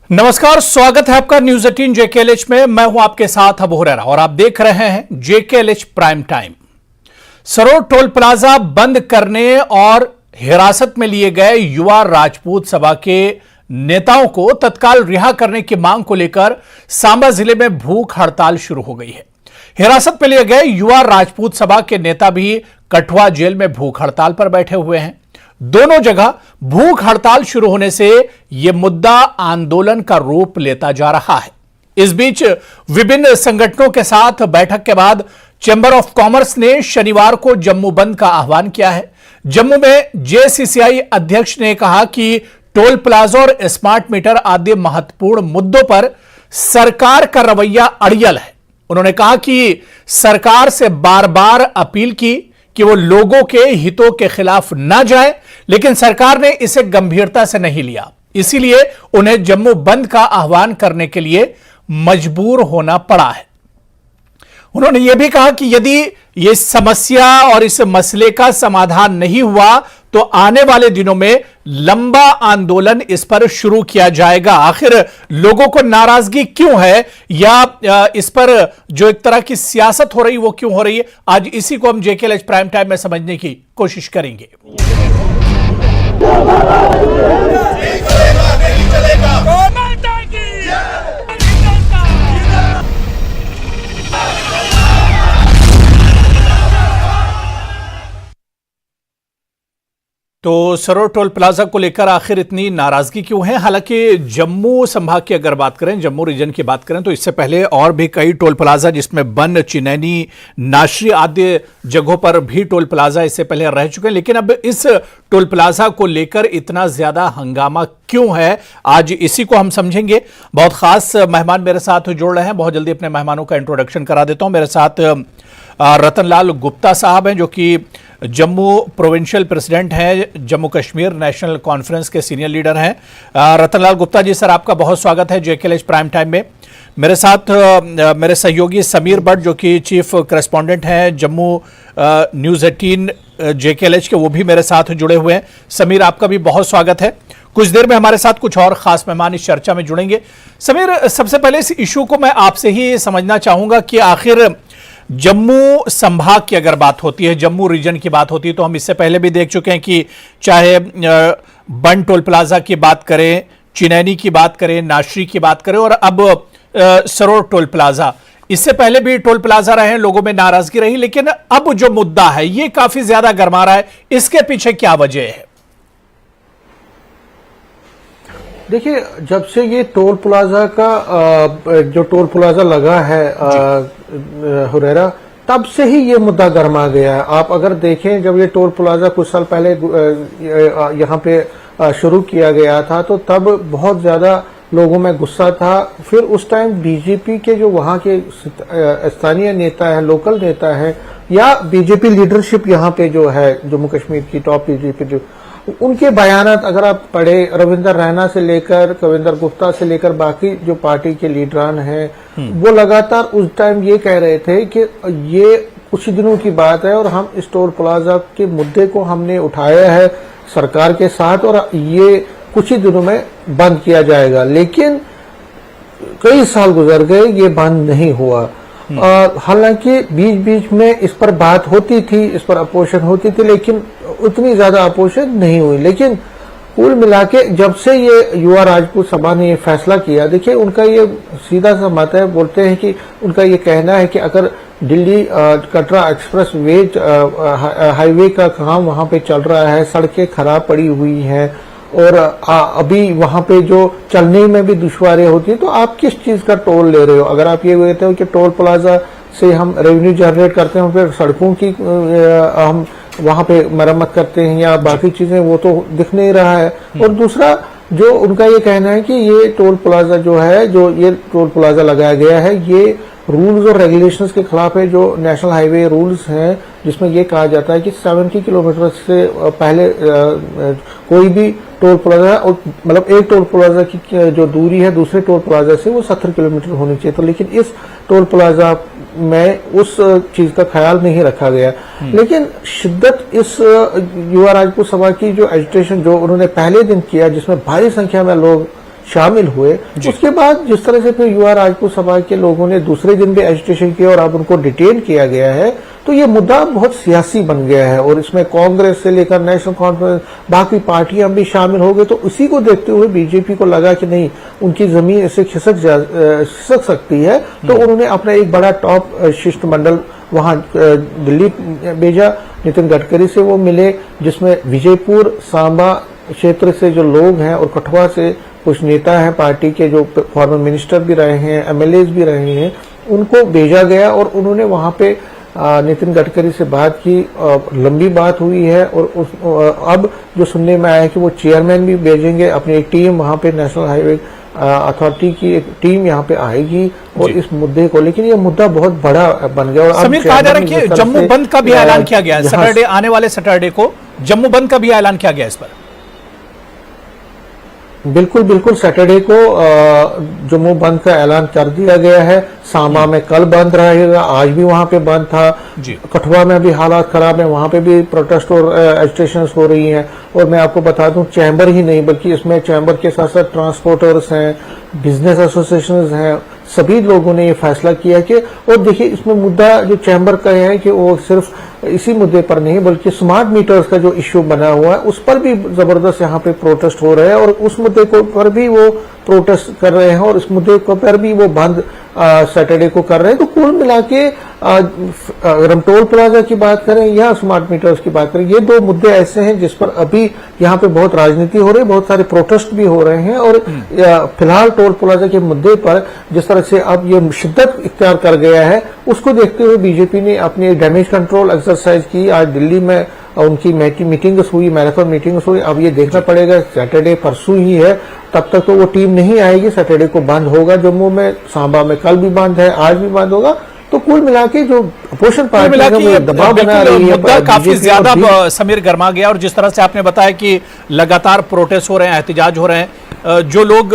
नमस्कार, स्वागत है आपका न्यूज 18 जेकेएलएच में। मैं हूं आपके साथ अबू हुरैरा और आप देख रहे हैं JKLH prime time. Sarore toll plaza बंद करने और हिरासत में लिए गए युवा राजपूत सभा के नेताओं को तत्काल रिहा करने की मांग को लेकर सांबा जिले में भूख हड़ताल शुरू हो गई है। हिरासत में लिए गए युवा राजपूत सभा के नेता भी कठुआ जेल में भूख हड़ताल पर बैठे हुए हैं। दोनों जगह भूख हड़ताल शुरू होने से यह मुद्दा आंदोलन का रूप लेता जा रहा है। इस बीच विभिन्न संगठनों के साथ बैठक के बाद चैंबर ऑफ कॉमर्स ने शनिवार को जम्मू बंद का आह्वान किया है। जम्मू में जेसीसीआई अध्यक्ष ने कहा कि टोल प्लाजा और स्मार्ट मीटर आदि महत्वपूर्ण मुद्दों पर सरकार का रवैया अड़ियल है। उन्होंने कहा कि सरकार से बार बार अपील की कि वो लोगों के हितों के खिलाफ ना जाए, लेकिन सरकार ने इसे गंभीरता से नहीं लिया। इसीलिए उन्हें जम्मू बंद का आह्वान करने के लिए मजबूर होना पड़ा है। उन्होंने यह भी कहा कि यदि यह समस्या और इस मसले का समाधान नहीं हुआ तो आने वाले दिनों में लंबा आंदोलन इस पर शुरू किया जाएगा। आखिर लोगों को नाराजगी क्यों है या इस पर जो एक तरह की सियासत हो रही वो क्यों हो रही है, आज इसी को हम जेकेएलएच प्राइम टाइम में समझने की कोशिश करेंगे। तो सरोड टोल प्लाजा को लेकर आखिर इतनी नाराजगी क्यों है? हालांकि जम्मू संभाग की अगर बात करें, जम्मू रीजन की बात करें तो इससे पहले और भी कई टोल प्लाजा जिसमें बन, चिनैनी, नाशरी आदि जगहों पर भी टोल प्लाजा इससे पहले रह चुके हैं। लेकिन अब इस टोल प्लाजा को लेकर इतना ज्यादा हंगामा क्यों है, आज इसी को हम समझेंगे। बहुत खास मेहमान मेरे साथ जुड़ रहे हैं। बहुत जल्दी अपने मेहमानों का इंट्रोडक्शन करा देता हूं। मेरे साथ रतनलाल गुप्ता साहब हैं जो कि जम्मू प्रोविंशियल प्रेसिडेंट हैं, जम्मू कश्मीर नेशनल कॉन्फ्रेंस के सीनियर लीडर हैं। रतनलाल गुप्ता जी, सर आपका बहुत स्वागत है जेकेएलएच प्राइम टाइम में। मेरे साथ मेरे सहयोगी समीर भट्ट जो कि चीफ करस्पॉन्डेंट हैं जम्मू न्यूज 18 जेकेएलएच के, वो भी मेरे साथ जुड़े हुए हैं। समीर, आपका भी बहुत स्वागत है। कुछ देर में हमारे साथ कुछ और खास मेहमान इस चर्चा में जुड़ेंगे। समीर, सबसे पहले इस इशू को मैं आपसे ही समझना चाहूंगा कि आखिर जम्मू संभाग की अगर बात होती है, जम्मू रीजन की बात होती है, तो हम इससे पहले भी देख चुके हैं कि चाहे बन टोल प्लाजा की बात करें, चिनैनी की बात करें, नाशरी की बात करें और अब सरोड टोल प्लाजा, इससे पहले भी टोल प्लाजा रहे हैं, लोगों में नाराजगी रही, लेकिन अब जो मुद्दा है ये काफी ज्यादा गर्मा रहा है। इसके पीछे क्या वजह है? देखिए, जब से ये टोल प्लाजा का जो टोल प्लाजा लगा है हुरैरा, तब से ही ये मुद्दा गर्मा गया है। आप अगर देखें, जब ये टोल प्लाजा कुछ साल पहले यहाँ पे शुरू किया गया था तो तब बहुत ज्यादा लोगों में गुस्सा था। फिर उस टाइम बीजेपी के जो वहाँ के स्थानीय नेता है, लोकल नेता है, या बीजेपी लीडरशिप यहाँ पे जो है जम्मू कश्मीर की टॉप बीजेपी, जो उनके बयानात अगर आप पढ़े, रविंदर रैना से लेकर कविंदर गुप्ता से लेकर बाकी जो पार्टी के लीडरान हैं, वो लगातार उस टाइम ये कह रहे थे कि ये कुछ दिनों की बात है और हम इस टोल प्लाजा के मुद्दे को हमने उठाया है सरकार के साथ और ये कुछ ही दिनों में बंद किया जाएगा। लेकिन कई साल गुजर गए, ये बंद नहीं हुआ। हालांकि बीच बीच में इस पर बात होती थी, इस पर अपोजिशन होती थी, लेकिन उतनी ज्यादा अपोजिशन नहीं हुई। लेकिन कुल मिला के जब से ये युवा राजपूत सभा ने ये फैसला किया, देखिए उनका ये सीधा सा मत है, बोलते हैं कि उनका ये कहना है कि अगर Delhi Katra express way highway का काम वहां पे चल रहा है, सड़कें खराब पड़ी हुई हैं और अभी वहां पे जो चलने में भी दुश्वारी होती है, तो आप किस चीज का टोल ले रहे हो? अगर आप ये कहते हो कि टोल प्लाजा से हम रेवेन्यू जनरेट करते हैं, फिर सड़कों की हम वहां पे मरम्मत करते हैं या बाकी चीजें, वो तो दिख नहीं रहा है। और दूसरा जो उनका ये कहना है कि ये टोल प्लाजा जो है, जो ये टोल प्लाजा लगाया गया है, ये रूल्स और रेगुलेशंस के खिलाफ है। जो नेशनल हाईवे रूल्स हैं जिसमें ये कहा जाता है कि 70 किलोमीटर से पहले कोई भी टोल प्लाजा, मतलब एक टोल प्लाजा की जो दूरी है दूसरे टोल प्लाजा से वो 70 किलोमीटर होनी चाहिए। तो लेकिन इस टोल प्लाजा में उस चीज का ख्याल नहीं रखा गया। लेकिन शिद्दत इस युवा राजपूत सभा की जो एजिटेशन जो उन्होंने पहले दिन किया, जिसमें भारी संख्या में लोग शामिल हुए। उसके बाद जिस तरह से फिर युवा राजपूत सभा के लोगों ने दूसरे दिन भी एजिटेशन किया और अब उनको डिटेन किया गया है, तो ये मुद्दा बहुत सियासी बन गया है और इसमें कांग्रेस से लेकर नेशनल कॉन्फ्रेंस बाकी पार्टियां भी शामिल हो गई। तो उसी को देखते हुए बीजेपी को लगा कि नहीं, उनकी जमीन इससे खिसक सकती है, तो उन्होंने अपना एक बड़ा टॉप शिष्टमंडल वहां दिल्ली भेजा। नितिन गडकरी से वो मिले, जिसमें विजयपुर सांबा क्षेत्र से जो लोग हैं और कठुआ से कुछ नेता हैं पार्टी के, जो फॉर्मर मिनिस्टर भी रहे हैं, एमएलए भी रहे हैं, उनको भेजा गया और उन्होंने वहां पे नितिन गडकरी से बात की। लंबी बात हुई है और अब जो सुनने में आया है कि वो चेयरमैन भी भेजेंगे, अपनी एक टीम वहां पे नेशनल हाईवे अथॉरिटी की एक टीम यहाँ पे आएगी और इस मुद्दे को, लेकिन ये मुद्दा बहुत बड़ा बन गया। और समीर, कहा जा रहा है कि जम्मू बंद का भी ऐलान किया गया है। सैटरडे, आने वाले सैटरडे को जम्मू बंद का भी ऐलान किया गया इस पर। बिल्कुल बिल्कुल, सैटरडे को जम्मू बंद का ऐलान कर दिया गया है। सांबा में कल बंद रहेगा, आज भी वहां पे बंद था। कठुआ में भी हालात खराब है, वहां पे भी प्रोटेस्ट और एजिटेशन हो रही हैं। और मैं आपको बता दूं, चैम्बर ही नहीं बल्कि इसमें चैम्बर के साथ साथ ट्रांसपोर्टर्स हैं, बिजनेस एसोसिएशन हैं, सभी लोगों ने ये फैसला किया कि, और देखिए इसमें मुद्दा जो चैम्बर का है कि वो सिर्फ इसी मुद्दे पर नहीं बल्कि स्मार्ट मीटर्स का जो इश्यू बना हुआ है उस पर भी जबरदस्त यहाँ पे प्रोटेस्ट हो रहे हैं और उस मुद्दे को पर भी वो प्रोटेस्ट कर रहे हैं और इस मुद्दे को पर भी वो बंद सैटरडे को कर रहे हैं। तो कुल मिला के अगर हम टोल प्लाजा की बात करें या स्मार्ट मीटर्स की बात करें, ये दो मुद्दे ऐसे हैं जिस पर अभी यहाँ पे बहुत राजनीति हो रही है, बहुत सारे प्रोटेस्ट भी हो रहे हैं। और फिलहाल टोल प्लाजा के मुद्दे पर जिस तरह से अब ये शिद्दत इख्तियार कर गया है, उसको देखते हुए बीजेपी ने अपनी डैमेज कंट्रोल एक्सरसाइज की। आज दिल्ली में उनकी मीटिंग्स हुई, मैराथन मीटिंग्स हुई। अब ये देखना पड़ेगा, सैटरडे परसों ही है, तब तक तो वो टीम नहीं आएगी। सैटरडे को बंद होगा जम्मू में, सांबा में कल भी बंद है, आज भी बंद होगा। तो कुल मिला के जो अपोजिशन पार्टी है वो दबाव बना रही है, मुद्दा काफी ज्यादा समीर गर्मा गया। और जिस तरह से आपने बताया कि लगातार प्रोटेस्ट हो रहे हैं, एहतजाज हो रहे हैं, जो लोग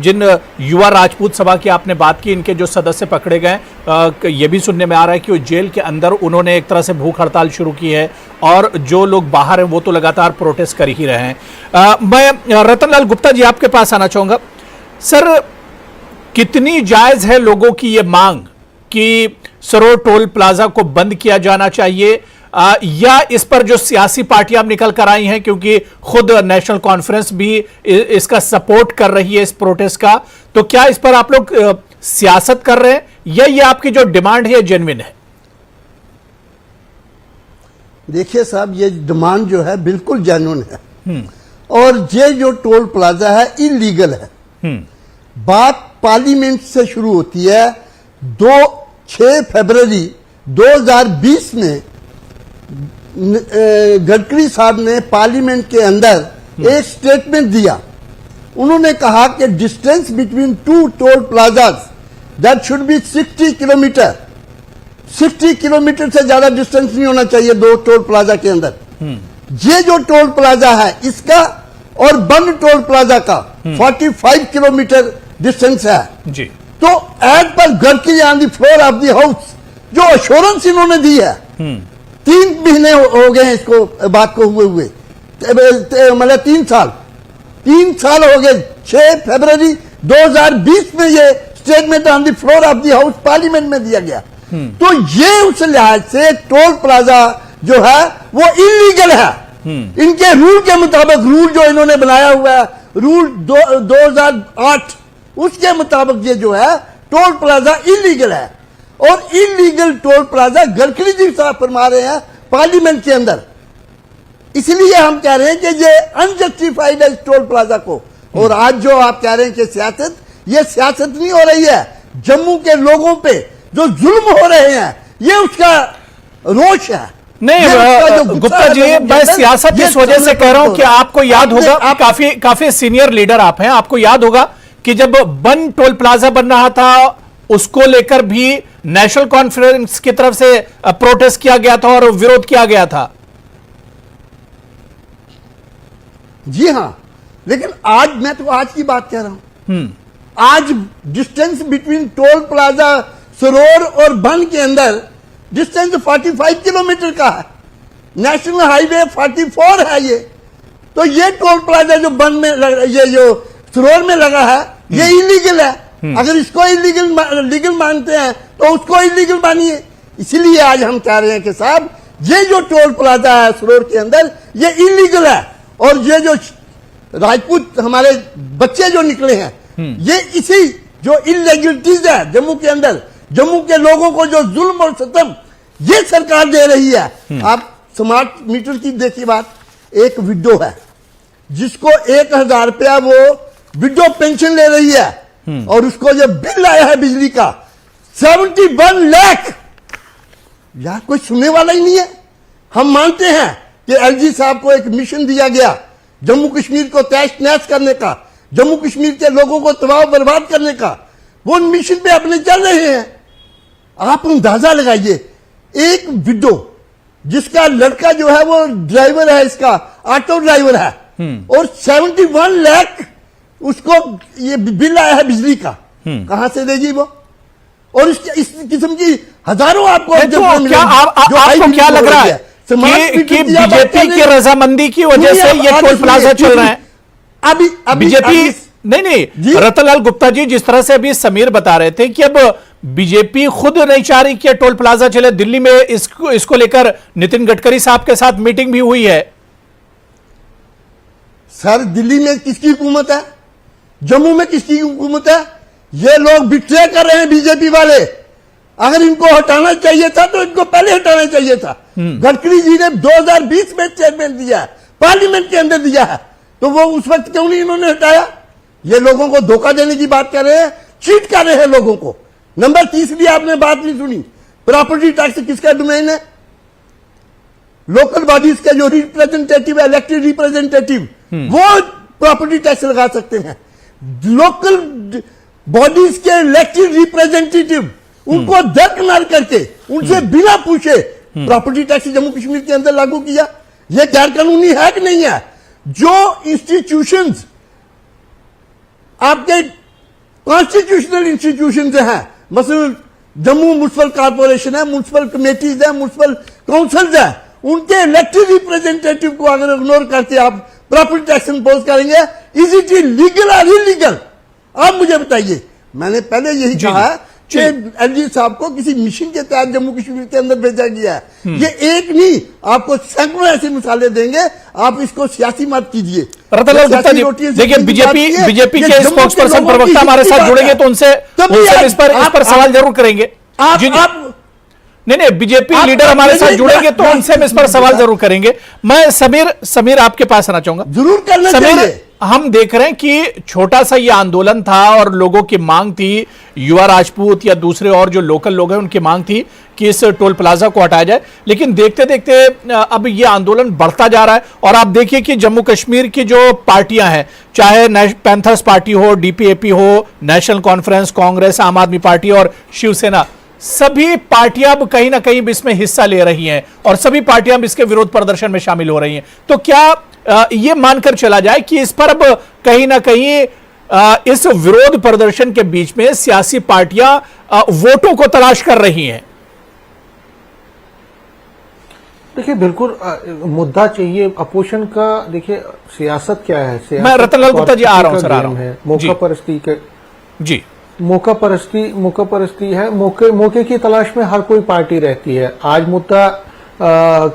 जिन युवा राजपूत सभा की आपने बात की, इनके जो सदस्य पकड़े गए, ये भी सुनने में आ रहा है कि वो जेल के अंदर उन्होंने एक तरह से भूख हड़ताल शुरू की है और जो लोग बाहर हैं वो तो लगातार प्रोटेस्ट कर ही रहे हैं। मैं रतनलाल गुप्ता जी आपके पास आना चाहूंगा। सर, कितनी जायज है लोगों की ये मांग कि सरोर टोल प्लाजा को बंद किया जाना चाहिए, या इस पर जो सियासी पार्टियां निकल कर आई हैं, क्योंकि खुद नेशनल कॉन्फ्रेंस भी इसका सपोर्ट कर रही है इस प्रोटेस्ट का, तो क्या इस पर आप लोग सियासत कर रहे हैं या ये आपकी जो डिमांड है जेन्युइन है? देखिए साहब, ये डिमांड जो है बिल्कुल जेन्युइन है और ये जो टोल प्लाजा है इलीगल है। बात पार्लियामेंट से शुरू होती है। 6 फरवरी 2020 में गडकरी साहब ने पार्लियामेंट के अंदर एक स्टेटमेंट दिया। उन्होंने कहा कि distance between 2 toll plazas that should be 60 kilometre. 60 kilometre से ज्यादा डिस्टेंस नहीं होना चाहिए 2 टोल प्लाजा के अंदर। ये जो टोल प्लाजा है इसका और बंद टोल प्लाजा का 45 किलोमीटर डिस्टेंस है जी। तो एज पर Gadkari on the floor of the house जो अश्योरेंस इन्होंने दी है, 3 महीने हो गए हैं इसको बात को हुए मतलब 3 साल हो गए। 6 फरवरी 2020 में ये statement on the floor of the house parliament में दिया गया। तो ये उस लिहाज से टोल प्लाजा जो है वो इलीगल है। इनके रूल के मुताबिक, रूल जो इन्होंने बनाया हुआ है, रूल 2008 उसके मुताबिक ये जो है टोल प्लाजा इलीगल है। और illegal toll plaza Gadkari ji साहब फरमा रहे हैं पार्लियामेंट के अंदर। इसलिए हम कह रहे हैं कि ये अनजस्टिफाइड है इस टोल प्लाजा को। और आज जो आप कह रहे हैं कि सियासत, ये सियासत नहीं हो रही है। जम्मू के लोगों पे जो जुल्म हो रहे हैं ये उसका रोष है। नहीं गुप्ता जी, मैं सियासत इस वजह से कह रहा हूं कि आपको याद होगा, काफी सीनियर लीडर आप हैं, आपको याद होगा कि जब बंद टोल प्लाजा बन रहा था उसको लेकर भी नेशनल कॉन्फ्रेंस की तरफ से प्रोटेस्ट किया गया था और विरोध किया गया था। जी हां, लेकिन आज मैं तो आज की बात कह रहा हूं। आज distance between toll plaza Saror और बन के अंदर डिस्टेंस 45 किलोमीटर का है। नेशनल हाईवे 44 है ये। तो ये टोल प्लाजा जो बन में ये जो सरोवर में लगा है ये इलीगल है। अगर इसको लीगल मानते हैं तो उसको इलीगल मानिए। इसीलिए आज हम कह रहे हैं कि साहब ये जो टोल प्लाजा है सरोवर के अंदर ये इलीगल है, और ये जो राजपूत हमारे बच्चे जो निकले हैं ये इसी जो इलीगलिटीज है जम्मू के अंदर, जम्मू के लोगों को जो जुल्म और सतम ये सरकार दे रही है। आप स्मार्ट मीटर की देखिए बात, एक विडो है जिसको 1000 रुपया वो विडो पेंशन ले रही है और उसको जो बिल आया है बिजली का 71 लाख, यार कोई सुनने वाला ही नहीं है। हम मानते हैं कि एलजी साहब को एक मिशन दिया गया जम्मू कश्मीर को तहस नहस करने का, जम्मू कश्मीर के लोगों को तबाह बर्बाद करने का, वो मिशन पे अपने चल रहे हैं। आप अंदाजा लगाइए, एक विडो जिसका लड़का जो है वो ड्राइवर है, इसका ऑटो ड्राइवर है, और 71 लाख उसको ये बिल आया है बिजली का, कहां से देगी वो? और इस किस्म की हजारों आपको आपको क्या लग रहा है कि बीजेपी की रजामंदी की वजह से ये टोल प्लाजा चल रहे हैं? अभी बीजेपी नहीं, रतनलाल गुप्ता जी, जिस तरह से अभी समीर बता रहे थे कि अब बीजेपी खुद नहीं चाह रही कि टोल प्लाजा चले। दिल्ली में इसको लेकर नितिन गडकरी साहब के साथ मीटिंग भी हुई है। सर दिल्ली में किसकी हुकूमत है? जम्मू में किसकी हुकूमत है? ये लोग बिट्रे कर रहे हैं बीजेपी वाले। अगर इनको हटाना चाहिए था तो इनको पहले हटाना चाहिए था। गडकरी जी ने 2020 में चेयरमैन दिया है, पार्लियामेंट के अंदर दिया है, तो वो उस वक्त क्यों नहीं इन्होंने हटाया? ये लोगों को धोखा देने की बात कर रहे हैं, चीट कर रहे हैं लोगों को। नंबर 30 आपने बात नहीं सुनी, प्रॉपर्टी टैक्स किसका डोमेन है? लोकल बॉडीज के जो रिप्रेजेंटेटिव है, इलेक्टेड रिप्रेजेंटेटिव, वो प्रॉपर्टी टैक्स लगा सकते हैं। लोकल बॉडीज के इलेक्टेड रिप्रेजेंटेटिव उनको दरकिनार करके उनसे बिना पूछे प्रॉपर्टी टैक्स जम्मू कश्मीर के अंदर लागू किया। यह गैर कानूनी है कि नहीं है? जो इंस्टीट्यूशंस आपके कॉन्स्टिट्यूशनल इंस्टीट्यूशंस हैं, मसलन जम्मू म्युनिसिपल कॉर्पोरेशन है, म्युनिसिपल कमेटीज है, म्युनिसिपल काउंसिल्स है, उनके इलेक्टेड रिप्रेजेंटेटिव को अगर इग्नोर करके आप प्रॉपर्टी टैक्स इंपोज करेंगे, इज इट लीगल और इलीगल? आप मुझे बताइए। मैंने पहले यही कहा है कि एलजी साहब को किसी मिशन के तहत जम्मू कश्मीर के अंदर भेजा गया है। ये एक नहीं, आपको सैकड़ों ऐसे मिसालें देंगे, आप इसको सियासी मत कीजिए। रतनलाल गुप्ता जी, देखिए बीजेपी के स्पोक्स पर्सन प्रवक्ता हमारे साथ जुड़ेंगे तो उनसे इस पर सवाल जरूर करेंगे। नहीं, बीजेपी लीडर हमारे साथ जुड़ेंगे तो उनसे हम इस पर सवाल जरूर करेंगे। मैं समीर आपके पास आना चाहूंगा। जरूर करना चाहिए। हम देख रहे हैं कि छोटा सा ये आंदोलन था और लोगों की मांग थी, युवा राजपूत या दूसरे और जो लोकल लोग हैं उनकी मांग थी कि इस टोल प्लाजा को हटाया जाए, लेकिन देखते देखते अब ये आंदोलन बढ़ता जा रहा है। और आप देखिए कि जम्मू कश्मीर की जो पार्टियां हैं, चाहे पैंथर्स पार्टी हो, डीपीएपी हो, नेशनल कॉन्फ्रेंस, कांग्रेस, आम आदमी पार्टी और शिवसेना, सभी पार्टियां अब कहीं ना कहीं इसमें हिस्सा ले रही हैं और सभी पार्टियां अब इसके विरोध प्रदर्शन में शामिल हो रही हैं। तो क्या ये मानकर चला जाए कि इस पर अब कहीं ना कहीं इस विरोध प्रदर्शन के बीच में सियासी पार्टियां वोटों को तलाश कर रही हैं? देखिए बिल्कुल मुद्दा चाहिए अपोजिशन का। देखिए सियासत क्या है? मैं रतनलाल गुप्ता जी आ रहा हूं सर, आ रहा हूं। मौका परस्ती के जी, मौका परस्ती है। मौके की तलाश में हर कोई पार्टी रहती है। आज मुद्दा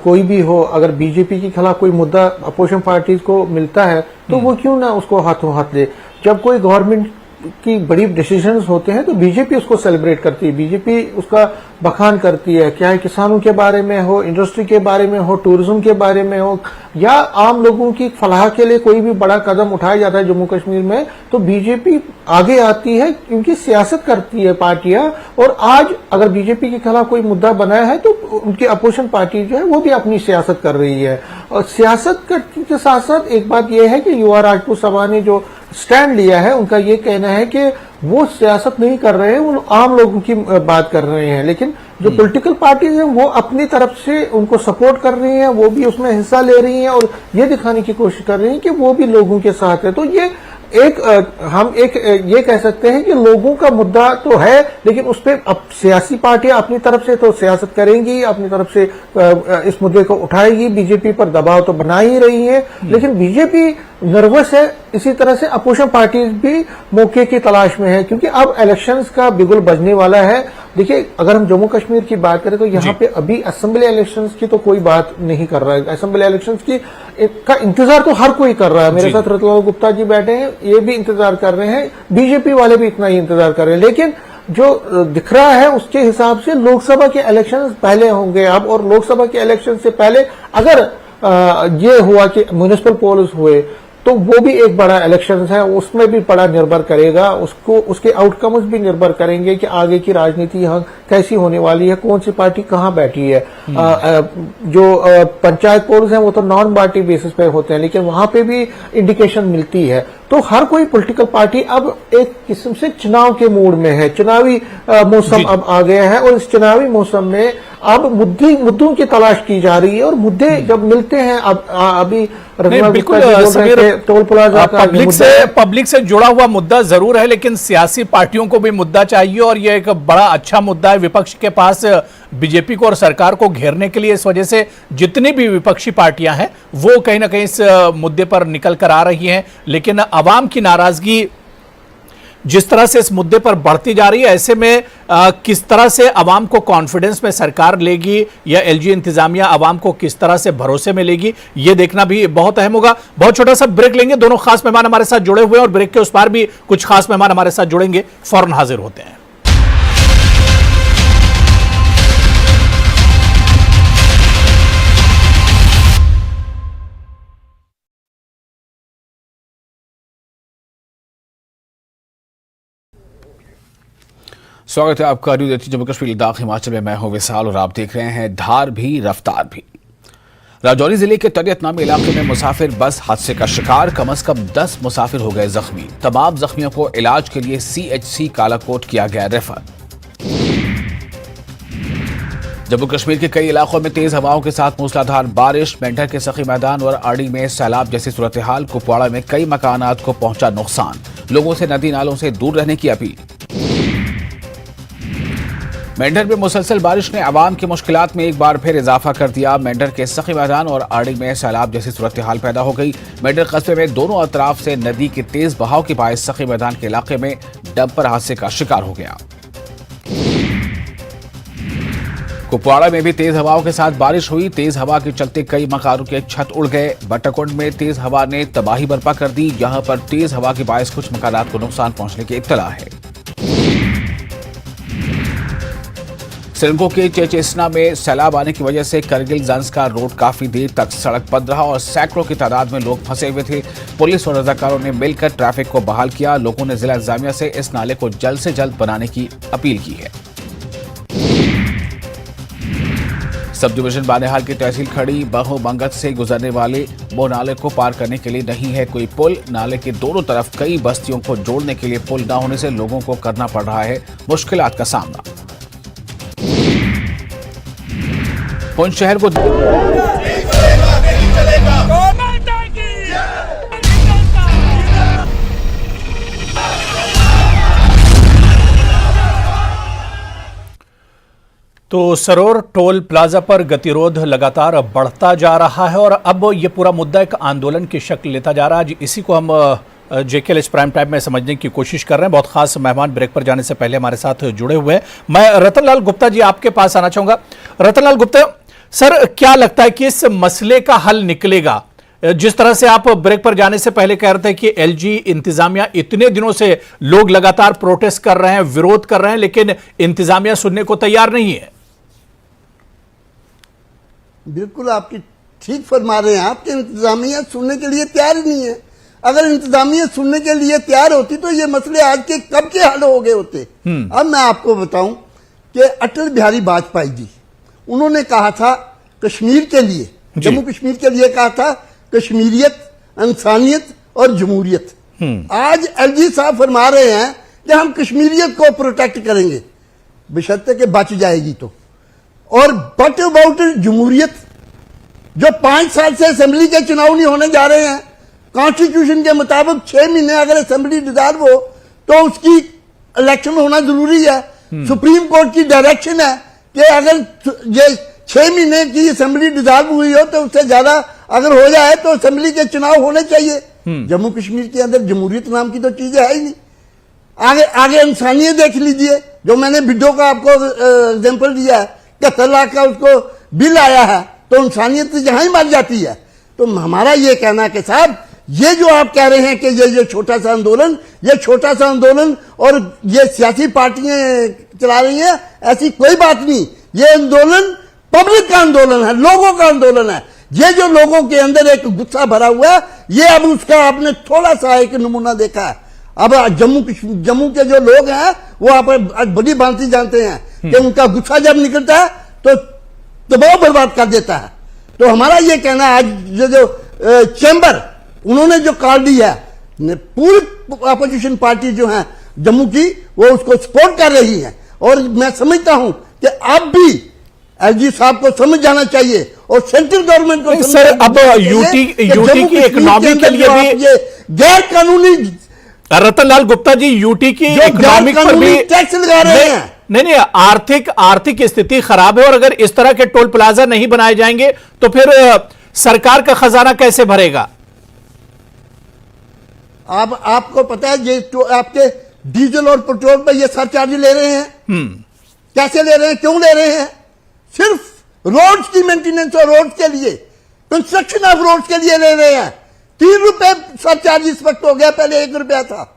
कोई भी हो, अगर बीजेपी के खिलाफ कोई मुद्दा अपोजिशन पार्टी को मिलता है तो वो क्यों ना उसको हाथों हाथ ले। जब कोई गवर्नमेंट की बड़ी डिसीजंस होते हैं तो बीजेपी उसको सेलिब्रेट करती है, बीजेपी उसका बखान करती है, चाहे किसानों के बारे में हो, इंडस्ट्री के बारे में हो, टूरिज्म के बारे में हो, या आम लोगों की फलाह के लिए कोई भी बड़ा कदम उठाया जाता है जम्मू कश्मीर में तो बीजेपी आगे आती है, क्योंकि सियासत करती है पार्टियां। और आज अगर बीजेपी के खिलाफ कोई मुद्दा बनाया है तो उनकी अपोजिशन पार्टी जो है वो भी अपनी सियासत कर रही है। और सियासत करने के साथ साथ एक बात यह है कि युवा राजपूत सभा ने जो स्टैंड लिया है, उनका ये कहना है कि वो सियासत नहीं कर रहे हैं, वो आम लोगों की बात कर रहे हैं। लेकिन जो पॉलिटिकल पार्टीज हैं वो अपनी तरफ से उनको सपोर्ट कर रही हैं, वो भी उसमें हिस्सा ले रही हैं और ये दिखाने की कोशिश कर रही हैं कि वो भी लोगों के साथ है। तो ये हम ये कह सकते हैं कि लोगों का मुद्दा तो है, लेकिन उस पर अब सियासी पार्टियां अपनी तरफ से तो सियासत करेंगी, अपनी तरफ से इस मुद्दे को उठाएगी, बीजेपी पर दबाव तो बना ही रही है। लेकिन बीजेपी नर्वस है। इसी तरह से अपोजिशन पार्टीज भी मौके की तलाश में है, क्योंकि अब इलेक्शंस का बिगुल बजने वाला है। देखिए, अगर हम जम्मू कश्मीर की बात करें तो यहाँ पे अभी असेंबली इलेक्शंस की तो कोई बात नहीं कर रहा है। असेंबली इलेक्शंस का इंतजार तो हर कोई कर रहा है। मेरे साथ रतनलाल गुप्ता जी बैठे हैं, ये भी इंतजार कर रहे हैं, बीजेपी वाले भी इतना ही इंतजार कर रहे हैं। लेकिन जो दिख रहा है उसके हिसाब से लोकसभा के इलेक्शन पहले होंगे अब, और लोकसभा के इलेक्शन से पहले अगर ये हुआ कि म्युनिसिपल पोल्स हुए तो वो भी एक बड़ा इलेक्शन है, उसमें भी बड़ा निर्भर करेगा, उसको उसके आउटकम्स भी निर्भर करेंगे कि आगे की राजनीति यहाँ कैसी होने वाली है, कौन सी पार्टी कहाँ बैठी है। जो पंचायत पोल्स हैं वो तो नॉन पार्टी बेसिस पे होते हैं, लेकिन वहां पे भी इंडिकेशन मिलती है। तो हर कोई पॉलिटिकल पार्टी अब एक किस्म से चुनाव के मूड में है, चुनावी मौसम अब आ गया है, और इस चुनावी मौसम में अब मुद्दों की तलाश की जा रही है, और मुद्दे जब मिलते हैं अब अभी बिल्कुल टोल प्लाजा का पब्लिक से जुड़ा हुआ मुद्दा जरूर है, लेकिन सियासी पार्टियों को भी मुद्दा चाहिए, और यह एक बड़ा अच्छा मुद्दा है विपक्ष के पास बीजेपी को और सरकार को घेरने के लिए। इस वजह से जितनी भी विपक्षी पार्टियां हैं वो कहीं ना कहीं इस मुद्दे पर निकल कर आ रही हैं, लेकिन अवाम की नाराजगी जिस तरह से इस मुद्दे पर बढ़ती जा रही है, ऐसे में किस तरह से अवाम को कॉन्फिडेंस में सरकार लेगी या एलजी इंतजामिया अवाम को किस तरह से भरोसे में लेगी, यह देखना भी बहुत अहम होगा। बहुत छोटा सा ब्रेक लेंगे, दोनों खास मेहमान हमारे साथ जुड़े हुए हैं और ब्रेक के उस पार भी कुछ खास मेहमान हमारे साथ जुड़ेंगे, फौरन हाजिर होते हैं। स्वागत है आपका न्यूज़ 18 जम्मू कश्मीर लद्दाख हिमाचल में। मैं हूं विशाल और आप देख रहे हैं धार भी रफ्तार भी। राजौरी जिले के तरियत नामी इलाके में मुसाफिर बस हादसे का शिकार, कम से कम 10 मुसाफिर हो गए जख्मी। तमाम जख्मियों को इलाज के लिए CHC कालाकोट किया गया रेफर। जम्मू कश्मीर के कई इलाकों में तेज हवाओं के साथ मूसलाधार बारिश, मेंढर के सखी मैदान और आड़ी में सैलाब जैसी सूरत हाल। कुपवाड़ा में कई मकानात को पहुंचा नुकसान, लोगों से नदी नालों से दूर रहने की अपील। मेंढर में मुसलसल बारिश ने अवाम की मुश्किलात में एक बार फिर इजाफा कर दिया। मेंढर के सखी मैदान और आड़ी में सैलाब जैसी सूरत हाल पैदा हो गई। मेंढर कस्बे में दोनों अतराफ से नदी के तेज बहाव के बायस सखी मैदान के इलाके में डंपर हादसे का शिकार हो गया। कुपवाड़ा में भी तेज हवाओं के साथ बारिश हुई। तेज हवा के चलते कई मकानों के छत उड़ गए। बट्टाकुंड में तेज हवा ने तबाही बर्पा कर दी। यहां पर तेज हवा के बायस कुछ मकानात को नुकसान पहुंचने की इत्तला है। सिरंगो के चेचेसना में सैलाब आने की वजह से करगिल जंस्कार रोड काफी देर तक सड़क बंद रहा और सैकड़ों की तादाद में लोग फंसे हुए थे। पुलिस और रजाकारों ने मिलकर ट्रैफिक को बहाल किया। लोगों ने जिला इंतजामिया से इस नाले को जल्द से जल्द बनाने की अपील की है। सब डिवीजन बानेहाल की तहसील खड़ी बहो मंगत से गुजरने वाले वो नाले को पार करने के लिए नहीं है कोई पुल। नाले के दोनों तरफ कई बस्तियों को जोड़ने के लिए पुल न होने से लोगों को करना पड़ रहा है मुश्किलात का सामना। पुंछ शहर को तो सरोर टोल प्लाजा पर गतिरोध लगातार बढ़ता जा रहा है और अब ये पूरा मुद्दा एक आंदोलन की शक्ल लेता जा रहा है। इसी को हम JKLH प्राइम टाइम में समझने की कोशिश कर रहे हैं। बहुत खास मेहमान ब्रेक पर जाने से पहले हमारे साथ जुड़े हुए हैं। मैं रतनलाल गुप्ता जी आपके पास आना चाहूंगा। रतनलाल गुप्ता सर, क्या लगता है कि इस मसले का हल निकलेगा? जिस तरह से आप ब्रेक पर जाने से पहले कह रहे थे कि एलजी इंतजामिया इतने दिनों से लोग लगातार प्रोटेस्ट कर रहे हैं, विरोध कर रहे हैं, लेकिन इंतजामिया सुनने को तैयार नहीं है। बिल्कुल आपकी ठीक फरमा रहे हैं आप कि इंतजामिया सुनने के लिए तैयार नहीं है। अगर इंतजामिया सुनने के लिए तैयार होती तो ये मसले आज के कब के हल हो गए होते। अब मैं आपको बताऊं कि अटल बिहारी वाजपेयी जी, उन्होंने कहा था कश्मीर के लिए, जम्मू कश्मीर के लिए कहा था कश्मीरियत, इंसानियत और जमहूरियत। आज एलजी साहब फरमा रहे हैं कि हम कश्मीरियत को प्रोटेक्ट करेंगे बशर्ते कि बच जाएगी तो। और बट अबाउट जमहूरियत, जो 5 साल से असेंबली के चुनाव नहीं होने जा रहे हैं, कॉन्स्टिट्यूशन के मुताबिक 6 महीने अगर असेंबली डिसॉल्व हो तो उसकी इलेक्शन होना जरूरी है। सुप्रीम कोर्ट की डायरेक्शन है कि अगर ये 6 महीने की असेंबली डिसॉल्व हुई हो तो उससे ज्यादा अगर हो जाए तो असेंबली के चुनाव होने चाहिए। जम्मू कश्मीर के अंदर जमहूरियत नाम की तो चीजें है ही नहीं। आगे आगे इंसानियत देख लीजिए, जो मैंने वीडियो का आपको एग्जाम्पल दिया है, 71 लाख का उसको बिल आया है, तो इंसानियत जहां ही मर जाती है। तो हमारा ये कहना है कि साहब, ये जो आप कह रहे हैं कि ये छोटा सा आंदोलन, ये छोटा सा आंदोलन और ये सियासी पार्टियां चला रही हैं, ऐसी कोई बात नहीं। ये आंदोलन पब्लिक का आंदोलन है, लोगों का आंदोलन है। ये जो लोगों के अंदर एक गुस्सा भरा हुआ है, ये अब उसका आपने थोड़ा सा एक नमूना देखा है। अब जम्मू के जो लोग हैं वो आप बड़ी भांति जानते हैं कि उनका गुस्सा जब निकलता है तो दबाव बर्बाद कर देता है। तो हमारा ये कहना है, आज जो चैम्बर उन्होंने जो कॉल दी है, पूरी अपोजिशन पार्टी जो है जम्मू की, वो उसको सपोर्ट कर रही है। और मैं समझता हूं कि अब भी एलजी साहब को समझ जाना चाहिए और सेंट्रल गवर्नमेंट को सर, अब यूटी की इकोनॉमी के लिए भी ये गैर कानूनी रतनलाल गुप्ता जी, यूटी की इकोनॉमी पर भी टैक्स लगा रहे हैं। नहीं, आर्थिक स्थिति खराब है और अगर इस तरह के टोल प्लाजा नहीं बनाए जाएंगे तो फिर सरकार का खजाना कैसे भरेगा? आपको पता है ये तो आपके डीजल और पेट्रोल पर ये सरचार्ज ले रहे हैं। कैसे ले रहे हैं, क्यों ले रहे हैं? सिर्फ रोड्स की मेंटेनेंस और रोड्स के लिए, कंस्ट्रक्शन ऑफ रोड्स के लिए ले रहे हैं। 3 रुपए सरचार्ज इस वक्त हो गया, पहले 1 रुपया था।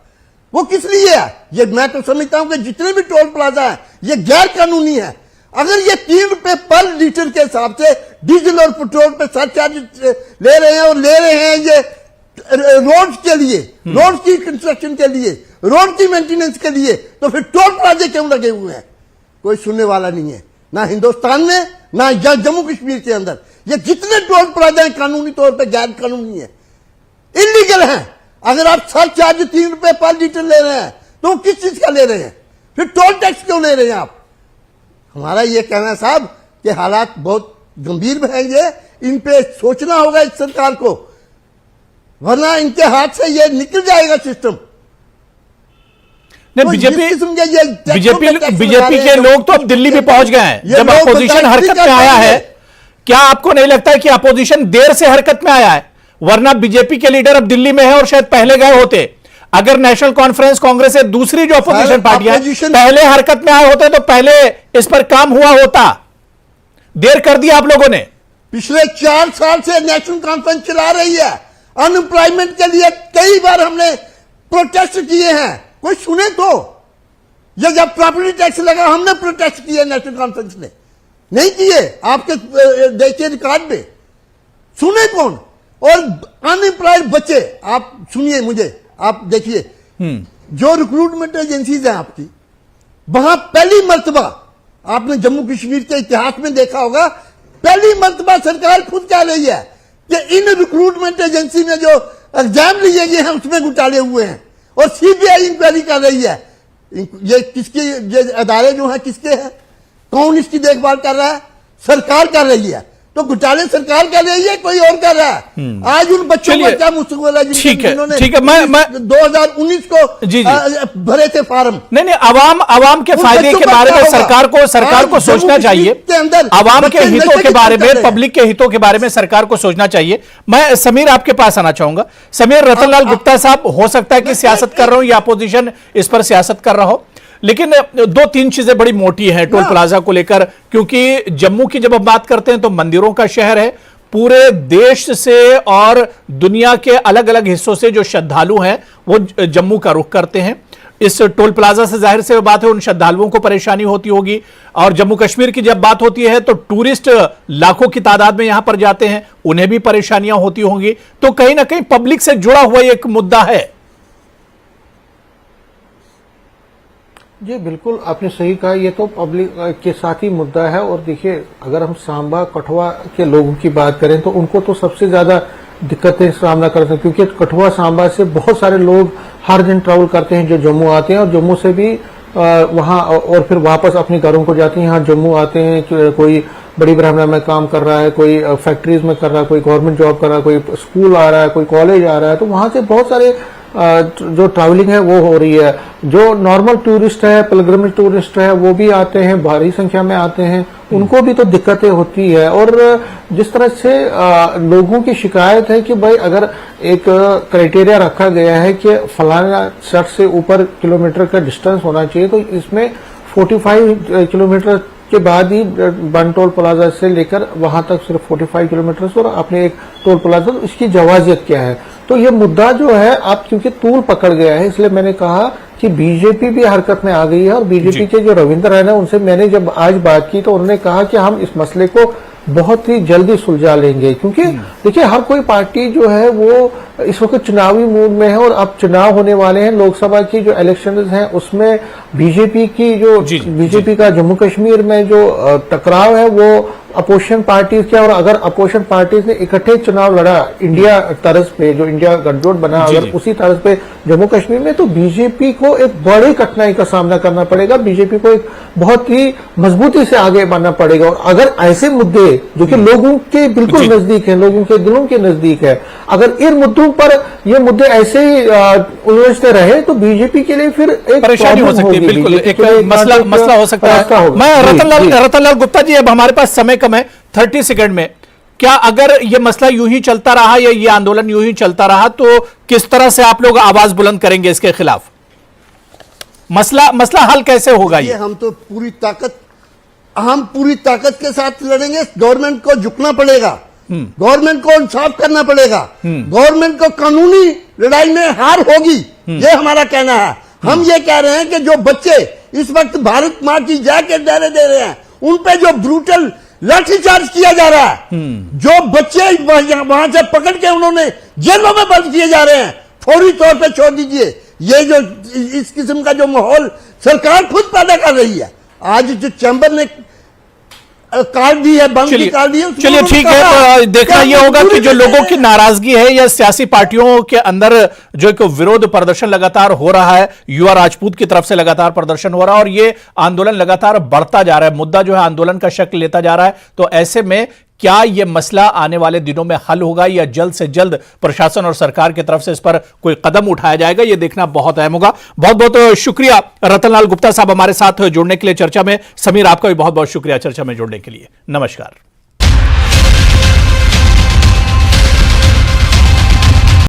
वो किस लिए है? ये मैं तो समझता हूं कि जितने भी टोल प्लाजा है ये गैर कानूनी है। अगर ये 3 रुपए पर लीटर के हिसाब से डीजल और पेट्रोल पे सरचार्ज ले रहे हैं और ले रहे हैं ये रोड के लिए, रोड की कंस्ट्रक्शन के लिए, रोड की मेंटेनेंस के लिए, तो फिर टोल प्लाजे क्यों लगे हुए हैं? कोई सुनने वाला नहीं है, ना हिंदुस्तान में ना जम्मू कश्मीर के अंदर। ये जितने टोल प्लाजा हैं कानूनी तौर पे गैर कानूनी है, इलीगल है। अगर आप सरचार्ज 3 रुपए पर लीटर ले रहे हैं तो किस चीज का ले रहे हैं? फिर टोल टैक्स क्यों ले रहे हैं आप? हमारा यह कहना है साहब कि हालात बहुत गंभीर रहेंगे, इन पे सोचना होगा इस सरकार को, वरना इनके हाथ से ये निकल जाएगा सिस्टम। बीजेपी के लोग तो अब दिल्ली भी पहुंच गए हैं। जब अपोजिशन हरकत में आया है, क्या आपको नहीं लगता है कि अपोजिशन देर से हरकत में आया है? वरना बीजेपी के लीडर अब दिल्ली में है और शायद पहले गए होते। अगर नेशनल कॉन्फ्रेंस कांग्रेस से दूसरी जो अपोजिशन पार्टियां पहले हरकत में आए होते तो पहले इस पर काम हुआ होता। देर कर दिया आप लोगों ने। पिछले 4 साल से नेशनल कॉन्फ्रेंस चला रही है। अनएम्प्लॉयमेंट के लिए कई बार हमने प्रोटेस्ट किए हैं, कोई सुने तो। ये जब प्रॉपर्टी टैक्स लगा हमने प्रोटेस्ट किए, नेशनल कॉन्फ्रेंस ने नहीं किए। आपके देखिए रिकॉर्ड में, सुने कौन? और अनएम्प्लॉयड बच्चे, आप सुनिए मुझे, आप देखिए जो रिक्रूटमेंट एजेंसीज हैं आपकी, वहां पहली मर्तबा आपने जम्मू कश्मीर के इतिहास में देखा होगा, पहली मर्तबा सरकार खुद कह रही है कि इन रिक्रूटमेंट एजेंसी में जो एग्जाम लिए गए हैं उसमें घोटाले हुए हैं और सीबीआई इंक्वायरी कर रही है। ये किसके, ये अदारे जो हैं किसके हैं? कौन इसकी देखभाल कर रहा है? सरकार कर रही है। तो घोटाले सरकार कर रही है, कोई और कर रहा है। आज उन बच्चों का क्या मुस्तकबिल है जिन्होंने मैं 2019 को जी भरे थे फार्म? नहीं, आवाम के फायदे के बारे में सरकार को सोचना चाहिए। आवाम के हितों के बारे में, पब्लिक के हितों के बारे में सरकार को सोचना चाहिए। मैं समीर आपके पास आना चाहूंगा। समीर, रतनलाल गुप्ता साहब, हो सकता है कि सियासत कर रहा हूं या अपोजिशन इस पर सियासत कर रहा हो, लेकिन 2-3 चीजें बड़ी मोटी हैं टोल प्लाजा को लेकर। क्योंकि जम्मू की जब हम बात करते हैं तो मंदिरों का शहर है। पूरे देश से और दुनिया के अलग अलग हिस्सों से जो श्रद्धालु हैं वो जम्मू का रुख करते हैं। इस टोल प्लाजा से जाहिर से बात है उन श्रद्धालुओं को परेशानी होती होगी। और जम्मू कश्मीर की जब बात होती है तो टूरिस्ट लाखों की तादाद में यहां पर जाते हैं, उन्हें भी परेशानियां होती होंगी। तो कहीं ना कहीं पब्लिक से जुड़ा हुआ एक मुद्दा है। जी बिल्कुल, आपने सही कहा, ये तो पब्लिक के साथ ही मुद्दा है। और देखिए, अगर हम सांबा कठुआ के लोगों की बात करें तो उनको तो सबसे ज्यादा दिक्कतें सामना करते हैं, क्योंकि कठुआ सांबा से बहुत सारे लोग हर दिन ट्रैवल करते हैं जो जम्मू आते हैं, और जम्मू से भी वहां और फिर वापस अपने घरों को जाते हैं। यहाँ जम्मू आते हैं, कोई बड़ी ब्राह्मणा में काम कर रहा है, कोई फैक्ट्रीज में कर रहा है, कोई गवर्नमेंट जॉब कर रहा है, कोई स्कूल आ रहा है, कोई कॉलेज आ रहा है, तो वहां से बहुत सारे जो ट्रैवलिंग है वो हो रही है। जो नॉर्मल टूरिस्ट है, पिलग्रिमेज टूरिस्ट है, वो भी आते हैं, भारी संख्या में आते हैं, उनको भी तो दिक्कतें होती है। और जिस तरह से लोगों की शिकायत है कि भाई अगर एक क्राइटेरिया रखा गया है कि फलाना 60 से ऊपर किलोमीटर का डिस्टेंस होना चाहिए, तो इसमें 45 किलोमीटर के बाद ही बन टोल प्लाजा से लेकर वहां तक सिर्फ 45 किलोमीटर और अपने एक टोल प्लाजा, तो इसकी जवाजियत क्या है? तो ये मुद्दा जो है आप क्योंकि तूल पकड़ गया है, इसलिए मैंने कहा कि बीजेपी भी हरकत में आ गई है। और बीजेपी के जो रविंद्र रैना, उनसे मैंने जब आज बात की तो उन्होंने कहा कि हम इस मसले को बहुत ही जल्दी सुलझा लेंगे, क्योंकि देखिए हर कोई पार्टी जो है वो इस वक्त चुनावी मूड में है और अब चुनाव होने वाले हैं। लोकसभा की जो इलेक्शन हैं उसमें बीजेपी की जो बीजेपी का जम्मू कश्मीर में जो टकराव है वो अपोजिशन पार्टीज क्या, और अगर अपोजिशन पार्टीज ने इकट्ठे चुनाव लड़ा इंडिया तर्ज पे, जो इंडिया गठजोड़ बना अगर उसी तर्ज पे जम्मू कश्मीर में, तो बीजेपी को एक बड़ी कठिनाई का सामना करना पड़ेगा। बीजेपी को एक बहुत ही मजबूती से आगे बढ़ना पड़ेगा। और अगर ऐसे मुद्दे जो कि लोगों के बिल्कुल नजदीक है, लोगों के दिलों के नजदीक है, अगर इन मुद्दों पर ये मुद्दे ऐसे ही उलझते रहे तो बीजेपी के लिए फिर एक परेशानी हो सकती है। बिल्कुल एक मसला हो सकता है। मैं रतनलाल गुप्ता जी, अब हमारे पास समय कम है, 30 सेकंड में, क्या अगर ये मसला यूं ही चलता रहा या ये आंदोलन यूं ही चलता रहा तो किस तरह से आप लोग आवाज बुलंद करेंगे इसके खिलाफ? मसला हल कैसे होगा? ये हम तो पूरी ताकत के साथ लड़ेंगे। गवर्नमेंट को झुकना पड़ेगा, गवर्नमेंट को इंसाफ करना पड़ेगा, गवर्नमेंट को कानूनी लड़ाई में हार होगी, ये हमारा कहना है। हम ये कह रहे हैं कि जो बच्चे इस वक्त भारत मां की जय के नारे दे रहे हैं, उन पे जो ब्रूटल लाठीचार्ज किया जा रहा है, जो बच्चे वहां से पकड़ के उन्होंने जेलों में बंद किए जा रहे हैं, फौरी तौर पे छोड़ दीजिए। ये जो इस किस्म का जो माहौल सरकार खुद पैदा कर रही है, आज जो चैंबर ने कार्ड दी है, बंद की कार्ड दी है, चलिए ठीक है, तो देखना यह होगा कि जो लोगों की नाराजगी है या सियासी पार्टियों के अंदर जो एक विरोध प्रदर्शन लगातार हो रहा है, युवा राजपूत की तरफ से लगातार प्रदर्शन हो रहा है और ये आंदोलन लगातार बढ़ता जा रहा है, मुद्दा जो है आंदोलन का शक्ल लेता जा रहा है, तो ऐसे में क्या यह मसला आने वाले दिनों में हल होगा या जल्द से जल्द प्रशासन और सरकार की तरफ से इस पर कोई कदम उठाया जाएगा, यह देखना बहुत अहम होगा। बहुत बहुत शुक्रिया रतनलाल गुप्ता साहब हमारे साथ जुड़ने के लिए चर्चा में। समीर, आपका भी बहुत बहुत शुक्रिया चर्चा में जुड़ने के लिए। नमस्कार।